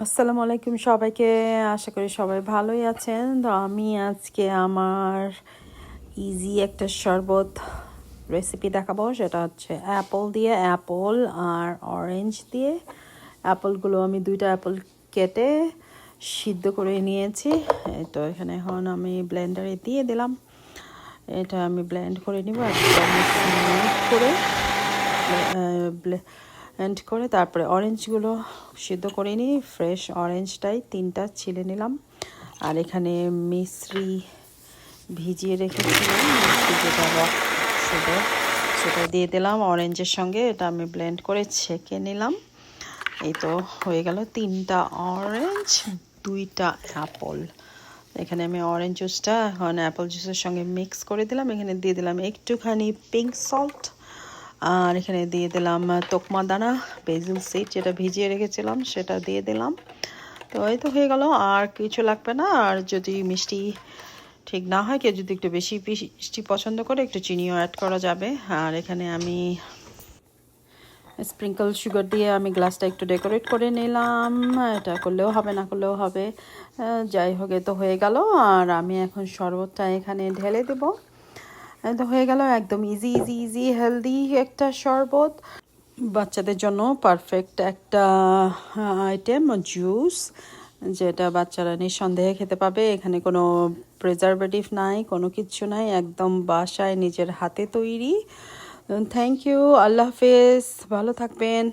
আসসালামু আলাইকুম সবাইকে। আশা করি সবাই ভালোই আছেন। তো আমি আজকে আমার ইজি একটা শরবত রেসিপি দেখাবো। সেটা হচ্ছে অ্যাপল আর অরেঞ্জ দিয়ে। অ্যাপলগুলো আমি 2টা অ্যাপল কেটে সিদ্ধ করে নিয়েছি। তো এখানে এখন আমি ব্লেন্ডারে দিয়ে দিলাম। এটা আমি ব্লেন্ড করে নিব একদম স্মুথ করে। ব্লেন্ড করে তারপরে অরেঞ্জগুলো সিদ্ধ করে নিই। ফ্রেশ অরেঞ্জটাই 3টা ছিলে নিলাম। আর এখানে মিশ্রি ভিজিয়ে রেখেছিলাম, মিশ্রি যেটা রক সুগার, সেটা দিয়ে দিলাম অরেঞ্জের সঙ্গে। এটা আমি ব্লেন্ড করে ছেঁকে নিলাম। এই তো হয়ে গেল 3টা অরেঞ্জ, 2টা অ্যাপল। এখানে আমি অরেঞ্জ জুসটা এখন অ্যাপল জুসের সঙ্গে মিক্স করে দিলাম। এখানে দিয়ে দিলাম একটুখানি পিঙ্ক সল্ট, আর এখানে দিয়ে দিলাম তোকমা দানা, বেসিল সিড যেটা ভিজিয়ে রেখেছিলাম সেটা দিয়ে দিলাম। তো এই তো হয়ে গেল, আর কিছু লাগবে না। আর যদি মিষ্টি ঠিক না হয়, কেউ যদি একটু বেশি মিষ্টি পছন্দ করে, একটু চিনিও অ্যাড করা যাবে। আর এখানে আমি স্প্রিঙ্কল সুগার দিয়ে আমি গ্লাসটা একটু ডেকোরেট করে নিলাম। এটা করলেও হবে, না করলেও হবে, যাই হোক এ তো হয়ে গেল। আর আমি এখন শরবতটা এখানে ঢেলে দেবো। তো হয়ে গেল একদম ইজি হেলদি একটা শরবত, বাচ্চাদের জন্য পারফেক্ট একটা আইটেম, জুস, যেটা বাচ্চারা নিঃসন্দেহে খেতে পাবে। এখানে কোনো প্রিজারভেটিভ নাই, কোনো কিচ্ছু নাই, একদম বাসায় নিজের হাতে তৈরি। থ্যাংক ইউ, আল্লাহ হাফেজ, ভালো থাকবেন।